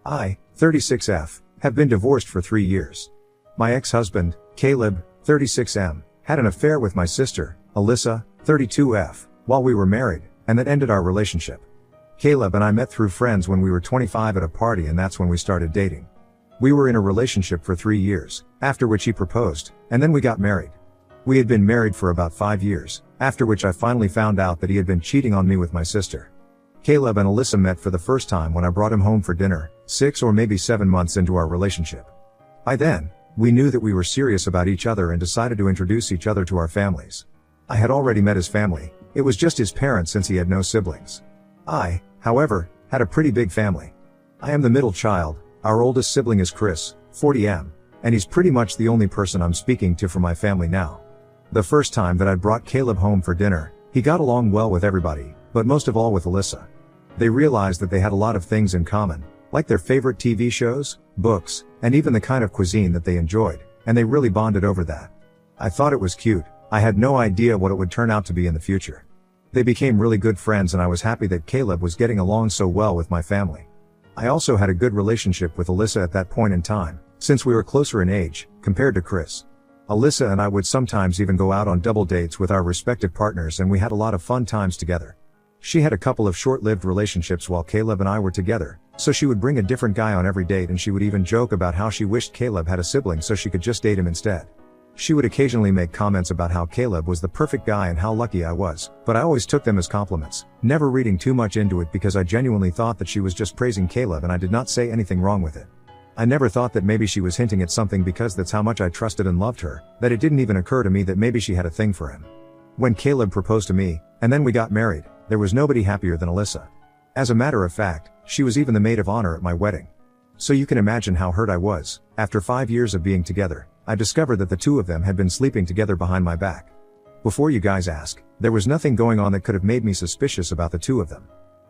I, 36F, have been divorced for 3 years. My ex-husband, Caleb, 36M, had an affair with my sister, Alyssa, 32F, while we were married, and that ended our relationship. Caleb and I met through friends when we were 25 at a party, and that's when we started dating. We were in a relationship for 3 years, after which he proposed, and then we got married. We had been married for about 5 years, after which I finally found out that he had been cheating on me with my sister. Caleb and Alyssa met for the first time when I brought him home for dinner, 6 or maybe 7 months into our relationship. By then, we knew that we were serious about each other and decided to introduce each other to our families. I had already met his family. It was just his parents since he had no siblings. I, however, had a pretty big family. I am the middle child. Our oldest sibling is Chris, 40M, and he's pretty much the only person I'm speaking to from my family now. The first time that I brought Caleb home for dinner, he got along well with everybody, but most of all with Alyssa. They realized that they had a lot of things in common, like their favorite TV shows, books, and even the kind of cuisine that they enjoyed, and they really bonded over that. I thought it was cute. I had no idea what it would turn out to be in the future. They became really good friends, and I was happy that Caleb was getting along so well with my family. I also had a good relationship with Alyssa at that point in time, since we were closer in age, compared to Chris. Alyssa and I would sometimes even go out on double dates with our respective partners, and we had a lot of fun times together. She had a couple of short-lived relationships while Caleb and I were together, so she would bring a different guy on every date, and she would even joke about how she wished Caleb had a sibling so she could just date him instead. She would occasionally make comments about how Caleb was the perfect guy and how lucky I was, but I always took them as compliments, never reading too much into it because I genuinely thought that she was just praising Caleb and I did not say anything wrong with it. I never thought that maybe she was hinting at something because that's how much I trusted and loved her, that it didn't even occur to me that maybe she had a thing for him. When Caleb proposed to me, and then we got married, there was nobody happier than Alyssa. As a matter of fact, she was even the maid of honor at my wedding. So you can imagine how hurt I was. After 5 years of being together, I discovered that the two of them had been sleeping together behind my back. Before you guys ask, there was nothing going on that could have made me suspicious about the two of them.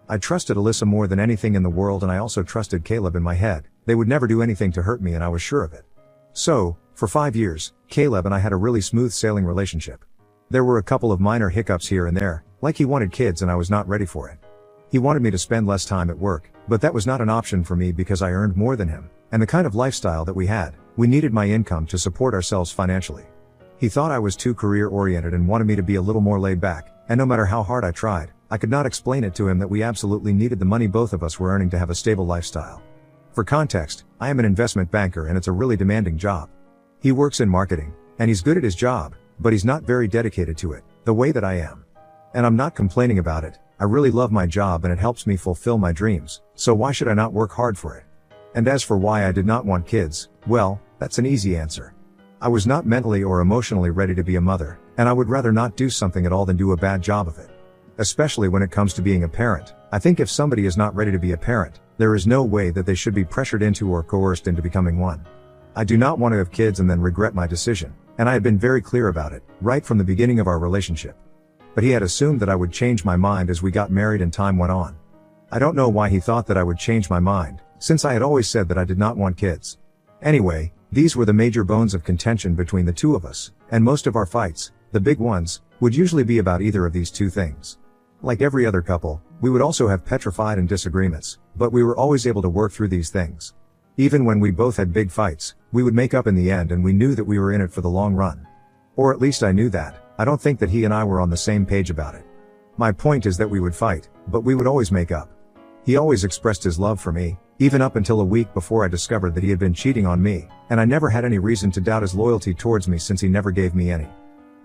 I trusted Alyssa more than anything in the world, and I also trusted Caleb in my head. They would never do anything to hurt me, and I was sure of it. So, for 5 years, Caleb and I had a really smooth sailing relationship. There were a couple of minor hiccups here and there, like he wanted kids and I was not ready for it. He wanted me to spend less time at work, but that was not an option for me because I earned more than him, and the kind of lifestyle that we had, we needed my income to support ourselves financially. He thought I was too career-oriented and wanted me to be a little more laid back, and no matter how hard I tried, I could not explain it to him that we absolutely needed the money both of us were earning to have a stable lifestyle. For context, I am an investment banker and it's a really demanding job. He works in marketing, and he's good at his job, but he's not very dedicated to it, the way that I am. And I'm not complaining about it. I really love my job and it helps me fulfill my dreams, so why should I not work hard for it? And as for why I did not want kids, well, that's an easy answer. I was not mentally or emotionally ready to be a mother, and I would rather not do something at all than do a bad job of it. Especially when it comes to being a parent. I think if somebody is not ready to be a parent, there is no way that they should be pressured into or coerced into becoming one. I do not want to have kids and then regret my decision, and I had been very clear about it, right from the beginning of our relationship. But he had assumed that I would change my mind as we got married and time went on. I don't know why he thought that I would change my mind, since I had always said that I did not want kids. Anyway, these were the major bones of contention between the two of us, and most of our fights, the big ones, would usually be about either of these two things. Like every other couple, we would also have petrified and disagreements, but we were always able to work through these things. Even when we both had big fights, we would make up in the end, and we knew that we were in it for the long run. Or at least I knew that. I don't think that he and I were on the same page about it. My point is that we would fight, but we would always make up. He always expressed his love for me, even up until a week before I discovered that he had been cheating on me, and I never had any reason to doubt his loyalty towards me since he never gave me any.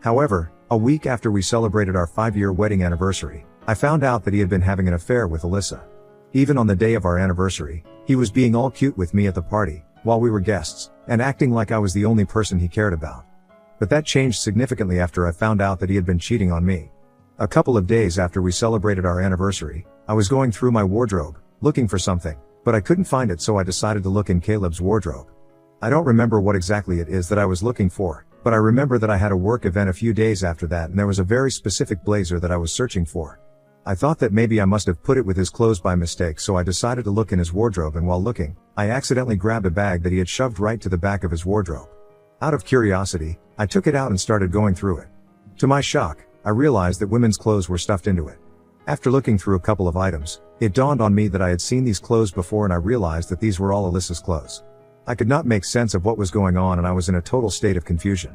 However, a week after we celebrated our 5-year wedding anniversary, I found out that he had been having an affair with Alyssa. Even on the day of our anniversary, he was being all cute with me at the party, while we were guests, and acting like I was the only person he cared about. But that changed significantly after I found out that he had been cheating on me. A couple of days after we celebrated our anniversary, I was going through my wardrobe, looking for something, but I couldn't find it, so I decided to look in Caleb's wardrobe. I don't remember what exactly it is that I was looking for, but I remember that I had a work event a few days after that and there was a very specific blazer that I was searching for. I thought that maybe I must have put it with his clothes by mistake, so I decided to look in his wardrobe, and while looking, I accidentally grabbed a bag that he had shoved right to the back of his wardrobe. Out of curiosity, I took it out and started going through it. To my shock, I realized that women's clothes were stuffed into it. After looking through a couple of items, it dawned on me that I had seen these clothes before, and I realized that these were all Alyssa's clothes. I could not make sense of what was going on, and I was in a total state of confusion.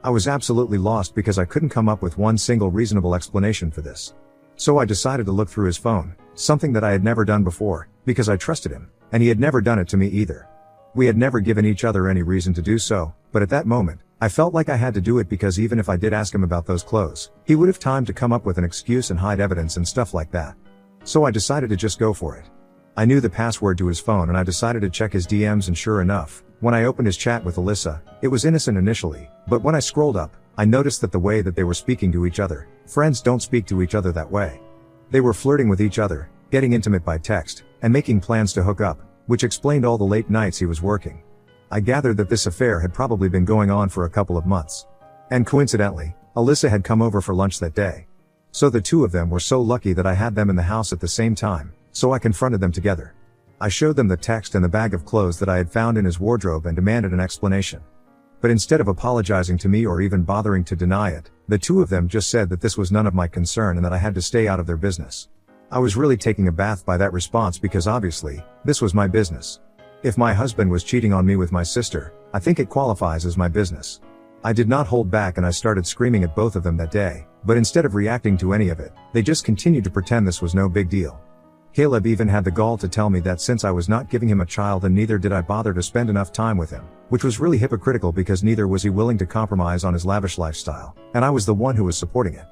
I was absolutely lost because I couldn't come up with one single reasonable explanation for this. So I decided to look through his phone, something that I had never done before, because I trusted him, and he had never done it to me either. We had never given each other any reason to do so, but at that moment, I felt like I had to do it because even if I did ask him about those clothes, he would have time to come up with an excuse and hide evidence and stuff like that. So I decided to just go for it. I knew the password to his phone and I decided to check his DMs, and sure enough, when I opened his chat with Alyssa, it was innocent initially, but when I scrolled up, I noticed that the way that they were speaking to each other, friends don't speak to each other that way. They were flirting with each other, getting intimate by text, and making plans to hook up, which explained all the late nights he was working. I gathered that this affair had probably been going on for a couple of months. And coincidentally, Alyssa had come over for lunch that day. So the two of them were so lucky that I had them in the house at the same time, so I confronted them together. I showed them the text and the bag of clothes that I had found in his wardrobe and demanded an explanation. But instead of apologizing to me or even bothering to deny it, the two of them just said that this was none of my concern and that I had to stay out of their business. I was really taken aback by that response because obviously, this was my business. If my husband was cheating on me with my sister, I think it qualifies as my business. I did not hold back and I started screaming at both of them that day, but instead of reacting to any of it, they just continued to pretend this was no big deal. Caleb even had the gall to tell me that since I was not giving him a child and neither did I bother to spend enough time with him, which was really hypocritical because neither was he willing to compromise on his lavish lifestyle, and I was the one who was supporting it.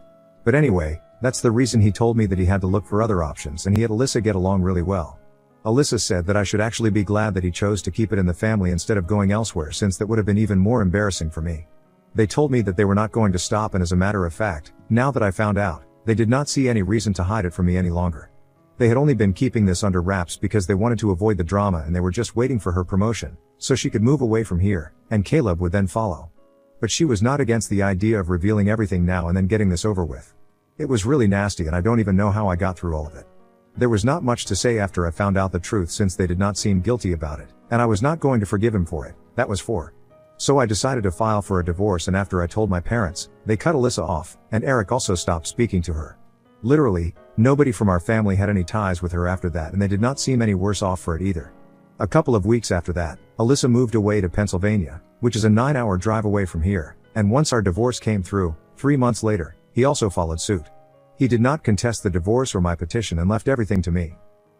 But anyway, that's the reason he told me that he had to look for other options and he and Alyssa get along really well. Alyssa said that I should actually be glad that he chose to keep it in the family instead of going elsewhere, since that would have been even more embarrassing for me. They told me that they were not going to stop, and as a matter of fact, now that I found out, they did not see any reason to hide it from me any longer. They had only been keeping this under wraps because they wanted to avoid the drama and they were just waiting for her promotion, so she could move away from here, and Caleb would then follow. But she was not against the idea of revealing everything now and then getting this over with. It was really nasty and I don't even know how I got through all of it. There was not much to say after I found out the truth, since they did not seem guilty about it, and I was not going to forgive him for it, that was for. So I decided to file for a divorce, and after I told my parents, they cut Alyssa off, and Eric also stopped speaking to her. Literally, nobody from our family had any ties with her after that, and they did not seem any worse off for it either. A couple of weeks after that, Alyssa moved away to Pennsylvania, which is a 9-hour drive away from here, and once our divorce came through, 3 months later, he also followed suit. He did not contest the divorce or my petition and left everything to me.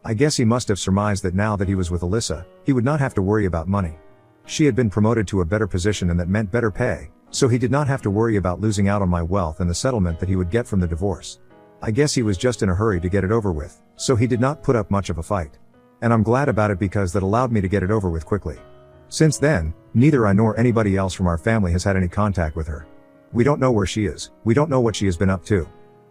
I guess he must have surmised that now that he was with Alyssa, he would not have to worry about money. She had been promoted to a better position and that meant better pay, so he did not have to worry about losing out on my wealth and the settlement that he would get from the divorce. I guess he was just in a hurry to get it over with, so he did not put up much of a fight. And I'm glad about it because that allowed me to get it over with quickly. Since then, neither I nor anybody else from our family has had any contact with her. We don't know where she is, we don't know what she has been up to.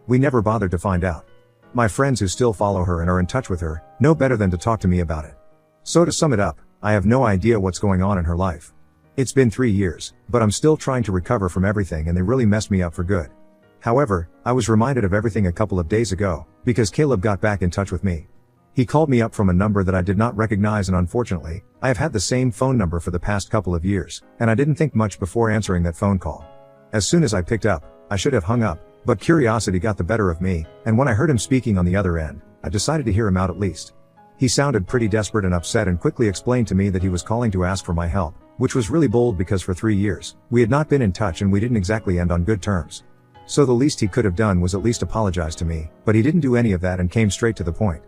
We never bothered to find out. My friends who still follow her and are in touch with her, know better than to talk to me about it. So to sum it up, I have no idea what's going on in her life. It's been 3 years, but I'm still trying to recover from everything and they really messed me up for good. However, I was reminded of everything a couple of days ago, because Caleb got back in touch with me. He called me up from a number that I did not recognize, and unfortunately, I have had the same phone number for the past couple of years, and I didn't think much before answering that phone call. As soon as I picked up, I should have hung up, but curiosity got the better of me, and when I heard him speaking on the other end, I decided to hear him out at least. He sounded pretty desperate and upset and quickly explained to me that he was calling to ask for my help, which was really bold because for 3 years, we had not been in touch and we didn't exactly end on good terms. So the least he could have done was at least apologize to me, but he didn't do any of that and came straight to the point.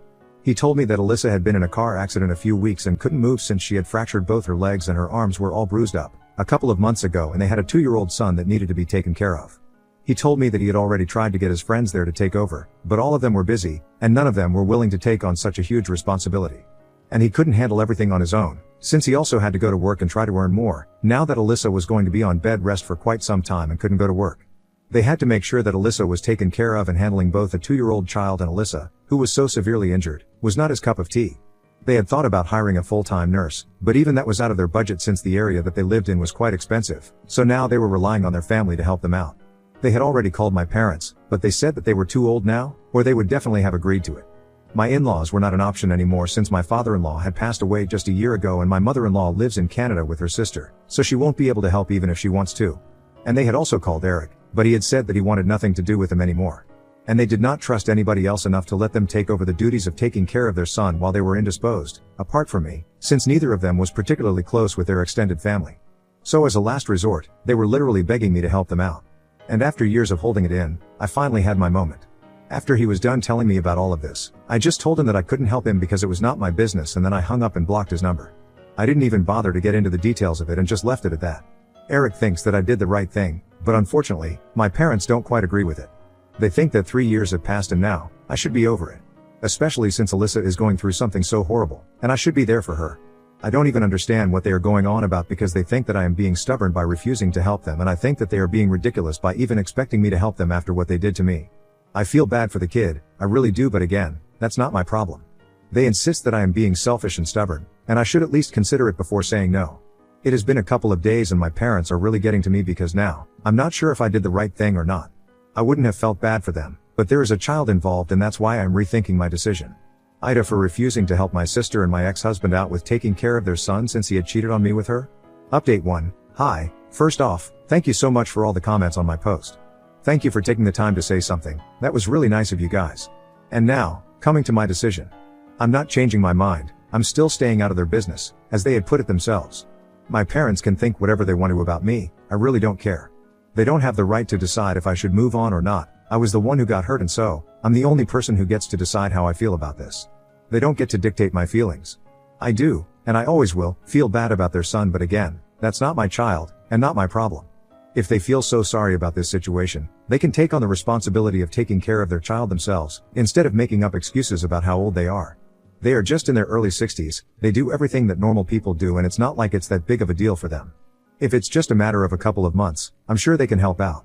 He told me that Alyssa had been in a car accident a few weeks and couldn't move since she had fractured both her legs and her arms were all bruised up, a couple of months ago, and they had a 2-year-old son that needed to be taken care of. He told me that he had already tried to get his friends there to take over, but all of them were busy, and none of them were willing to take on such a huge responsibility. And he couldn't handle everything on his own, since he also had to go to work and try to earn more, now that Alyssa was going to be on bed rest for quite some time and couldn't go to work. They had to make sure that Alyssa was taken care of, and handling both a 2-year-old child and Alyssa, who was so severely injured, was not his cup of tea. They had thought about hiring a full-time nurse, but even that was out of their budget since the area that they lived in was quite expensive, so now they were relying on their family to help them out. They had already called my parents, but they said that they were too old now, or they would definitely have agreed to it. My in-laws were not an option anymore since my father-in-law had passed away just a year ago and my mother-in-law lives in Canada with her sister, so she won't be able to help even if she wants to. And they had also called Eric, but he had said that he wanted nothing to do with him anymore. And they did not trust anybody else enough to let them take over the duties of taking care of their son while they were indisposed, apart from me, since neither of them was particularly close with their extended family. So as a last resort, they were literally begging me to help them out. And after years of holding it in, I finally had my moment. After he was done telling me about all of this, I just told him that I couldn't help him because it was not my business, and then I hung up and blocked his number. I didn't even bother to get into the details of it and just left it at that. Eric thinks that I did the right thing, but unfortunately, my parents don't quite agree with it. They think that 3 years have passed and now, I should be over it. Especially since Alyssa is going through something so horrible, and I should be there for her. I don't even understand what they are going on about because they think that I am being stubborn by refusing to help them, and I think that they are being ridiculous by even expecting me to help them after what they did to me. I feel bad for the kid, I really do, but again, that's not my problem. They insist that I am being selfish and stubborn, and I should at least consider it before saying no. It has been a couple of days and my parents are really getting to me because now, I'm not sure if I did the right thing or not. I wouldn't have felt bad for them, but there is a child involved and that's why I'm rethinking my decision. Ida for refusing to help my sister and my ex-husband out with taking care of their son since he had cheated on me with her. Update 1. Hi, first off, thank you so much for all the comments on my post. Thank you for taking the time to say something, that was really nice of you guys. And now, coming to my decision. I'm not changing my mind, I'm still staying out of their business, as they had put it themselves. My parents can think whatever they want to about me, I really don't care. They don't have the right to decide if I should move on or not. I was the one who got hurt and so, I'm the only person who gets to decide how I feel about this. They don't get to dictate my feelings. I do, and I always will, feel bad about their son, but again, that's not my child, and not my problem. If they feel so sorry about this situation, they can take on the responsibility of taking care of their child themselves, instead of making up excuses about how old they are. They are just in their early 60s, they do everything that normal people do, and it's not like it's that big of a deal for them. If it's just a matter of a couple of months, I'm sure they can help out.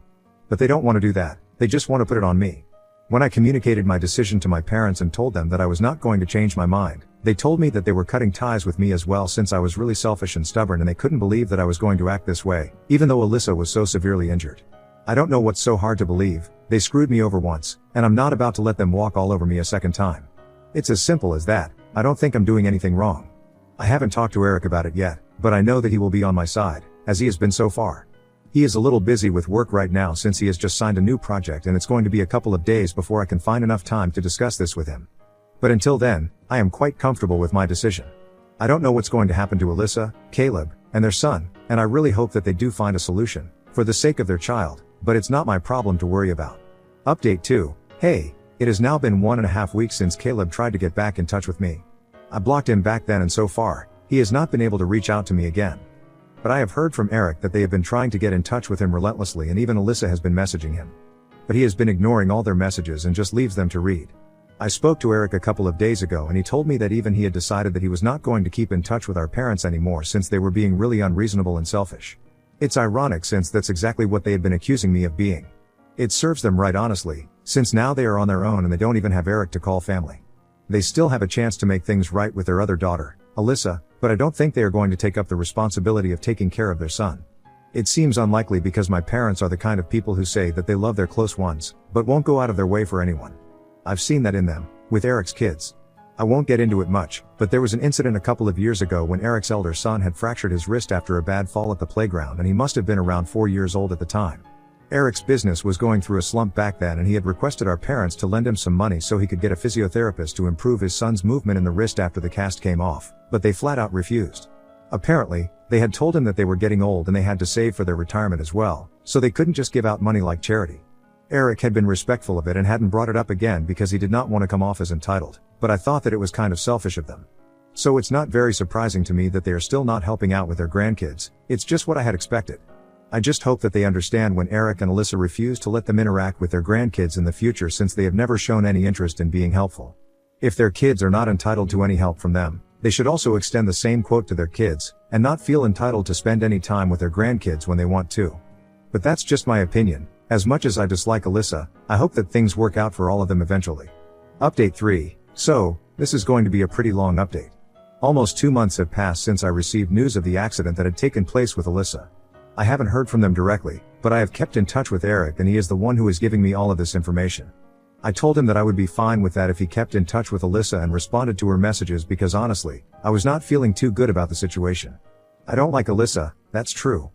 But they don't want to do that, they just want to put it on me. When I communicated my decision to my parents and told them that I was not going to change my mind, they told me that they were cutting ties with me as well since I was really selfish and stubborn, and they couldn't believe that I was going to act this way, even though Alyssa was so severely injured. I don't know what's so hard to believe, they screwed me over once, and I'm not about to let them walk all over me a second time. It's as simple as that, I don't think I'm doing anything wrong. I haven't talked to Eric about it yet, but I know that he will be on my side, as he has been so far. He is a little busy with work right now since he has just signed a new project, and it's going to be a couple of days before I can find enough time to discuss this with him. But until then, I am quite comfortable with my decision. I don't know what's going to happen to Alyssa, Caleb, and their son, and I really hope that they do find a solution, for the sake of their child, but it's not my problem to worry about. Update 2. Hey, it has now been 1.5 weeks since Caleb tried to get back in touch with me. I blocked him back then, and so far, he has not been able to reach out to me again. But I have heard from Eric that they have been trying to get in touch with him relentlessly, and even Alyssa has been messaging him. But he has been ignoring all their messages and just leaves them to read. I spoke to Eric a couple of days ago and he told me that even he had decided that he was not going to keep in touch with our parents anymore since they were being really unreasonable and selfish. It's ironic since that's exactly what they had been accusing me of being. It serves them right, honestly, since now they are on their own and they don't even have Eric to call family. They still have a chance to make things right with their other daughter, Alyssa, but I don't think they are going to take up the responsibility of taking care of their son. It seems unlikely because my parents are the kind of people who say that they love their close ones, but won't go out of their way for anyone. I've seen that in them, with Eric's kids. I won't get into it much, but there was an incident a couple of years ago when Eric's elder son had fractured his wrist after a bad fall at the playground, and he must have been around 4 years old at the time. Eric's business was going through a slump back then, and he had requested our parents to lend him some money so he could get a physiotherapist to improve his son's movement in the wrist after the cast came off, but they flat out refused. Apparently, they had told him that they were getting old and they had to save for their retirement as well, so they couldn't just give out money like charity. Eric had been respectful of it and hadn't brought it up again because he did not want to come off as entitled, but I thought that it was kind of selfish of them. So it's not very surprising to me that they are still not helping out with their grandkids, it's just what I had expected. I just hope that they understand when Eric and Alyssa refuse to let them interact with their grandkids in the future, since they have never shown any interest in being helpful. If their kids are not entitled to any help from them, they should also extend the same quote to their kids, and not feel entitled to spend any time with their grandkids when they want to. But that's just my opinion. As much as I dislike Alyssa, I hope that things work out for all of them eventually. Update 3. So, this is going to be a pretty long update. Almost 2 months have passed since I received news of the accident that had taken place with Alyssa. I haven't heard from them directly, but I have kept in touch with Eric and he is the one who is giving me all of this information. I told him that I would be fine with that if he kept in touch with Alyssa and responded to her messages, because honestly, I was not feeling too good about the situation. I don't like Alyssa, that's true.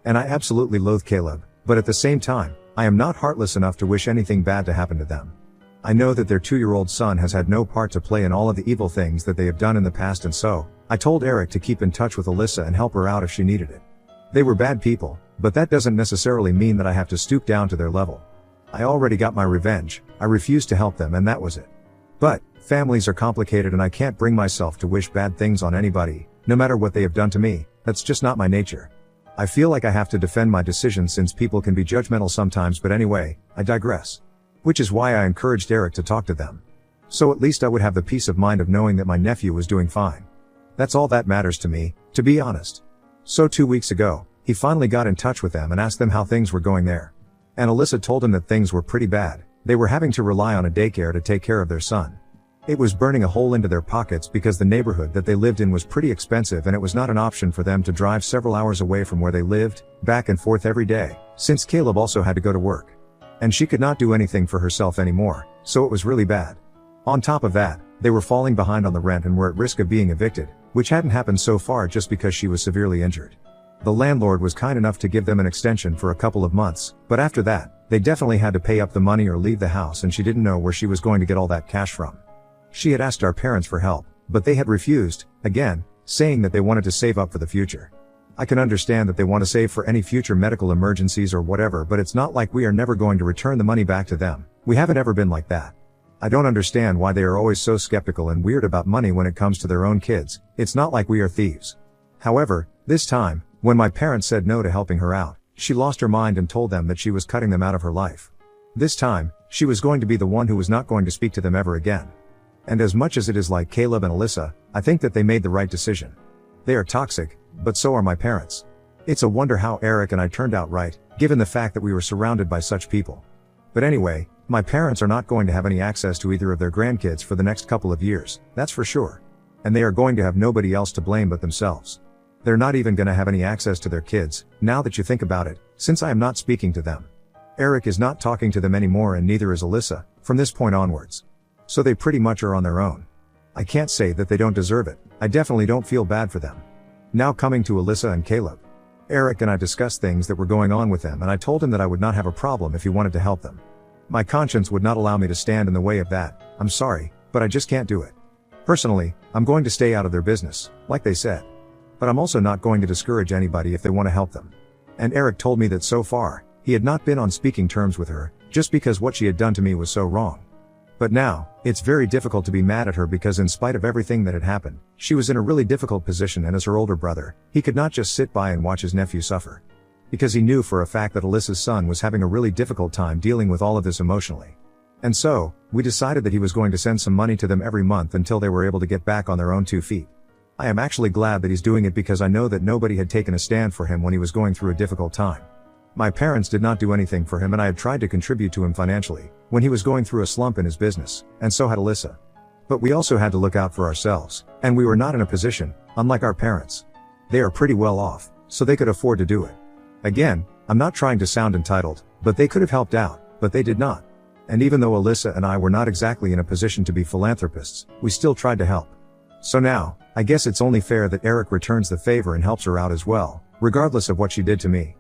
And I absolutely loathe Caleb, but at the same time, I am not heartless enough to wish anything bad to happen to them. I know that their 2-year-old son has had no part to play in all of the evil things that they have done in the past, and so, I told Eric to keep in touch with Alyssa and help her out if she needed it. They were bad people, but that doesn't necessarily mean that I have to stoop down to their level. I already got my revenge, I refused to help them, and that was it. But, families are complicated and I can't bring myself to wish bad things on anybody, no matter what they have done to me. That's just not my nature. I feel like I have to defend my decision since people can be judgmental sometimes, but anyway, I digress. Which is why I encouraged Eric to talk to them. So at least I would have the peace of mind of knowing that my nephew was doing fine. That's all that matters to me, to be honest. So 2 weeks ago, he finally got in touch with them and asked them how things were going there. And Alyssa told him that things were pretty bad. They were having to rely on a daycare to take care of their son. It was burning a hole into their pockets because the neighborhood that they lived in was pretty expensive and it was not an option for them to drive several hours away from where they lived, back and forth every day, since Caleb also had to go to work. And she could not do anything for herself anymore, so it was really bad. On top of that, they were falling behind on the rent and were at risk of being evicted, which hadn't happened so far just because she was severely injured. The landlord was kind enough to give them an extension for a couple of months, but after that, they definitely had to pay up the money or leave the house, and she didn't know where she was going to get all that cash from. She had asked our parents for help, but they had refused, again, saying that they wanted to save up for the future. I can understand that they want to save for any future medical emergencies or whatever, but it's not like we are never going to return the money back to them. We haven't ever been like that. I don't understand why they are always so skeptical and weird about money when it comes to their own kids. It's not like we are thieves. However, this time, when my parents said no to helping her out, she lost her mind and told them that she was cutting them out of her life. This time, she was going to be the one who was not going to speak to them ever again. And as much as it is like Caleb and Alyssa, I think that they made the right decision. They are toxic, but so are my parents. It's a wonder how Eric and I turned out right, given the fact that we were surrounded by such people. But anyway, my parents are not going to have any access to either of their grandkids for the next couple of years, that's for sure. And they are going to have nobody else to blame but themselves. They're not even going to have any access to their kids, now that you think about it, since I am not speaking to them. Eric is not talking to them anymore and neither is Alyssa, from this point onwards. So they pretty much are on their own. I can't say that they don't deserve it, I definitely don't feel bad for them. Now coming to Alyssa and Caleb. Eric and I discussed things that were going on with them and I told him that I would not have a problem if he wanted to help them. My conscience would not allow me to stand in the way of that, I'm sorry, but I just can't do it. Personally, I'm going to stay out of their business, like they said. But I'm also not going to discourage anybody if they want to help them. And Eric told me that so far, he had not been on speaking terms with her, just because what she had done to me was so wrong. But now, it's very difficult to be mad at her because in spite of everything that had happened, she was in a really difficult position and as her older brother, he could not just sit by and watch his nephew suffer. Because he knew for a fact that Alyssa's son was having a really difficult time dealing with all of this emotionally. And so, we decided that he was going to send some money to them every month until they were able to get back on their own 2 feet. I am actually glad that he's doing it because I know that nobody had taken a stand for him when he was going through a difficult time. My parents did not do anything for him and I had tried to contribute to him financially, when he was going through a slump in his business, and so had Alyssa. But we also had to look out for ourselves, and we were not in a position, unlike our parents. They are pretty well off, so they could afford to do it. Again, I'm not trying to sound entitled, but they could have helped out, but they did not. And even though Alyssa and I were not exactly in a position to be philanthropists, we still tried to help. So now, I guess it's only fair that Eric returns the favor and helps her out as well, regardless of what she did to me.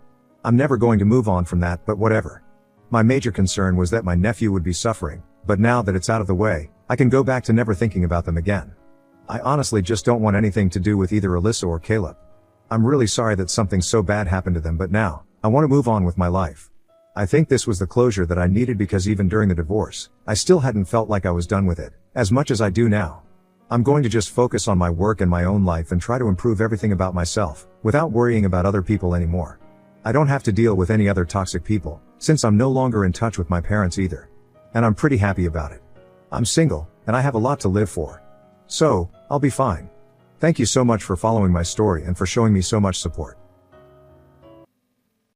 I'm never going to move on from that, but whatever. My major concern was that my nephew would be suffering, but now that it's out of the way, I can go back to never thinking about them again. I honestly just don't want anything to do with either Alyssa or Caleb. I'm really sorry that something so bad happened to them, but now, I want to move on with my life. I think this was the closure that I needed because even during the divorce, I still hadn't felt like I was done with it, as much as I do now. I'm going to just focus on my work and my own life and try to improve everything about myself, without worrying about other people anymore. I don't have to deal with any other toxic people, since I'm no longer in touch with my parents either. And I'm pretty happy about it. I'm single, and I have a lot to live for. So, I'll be fine. Thank you so much for following my story and for showing me so much support.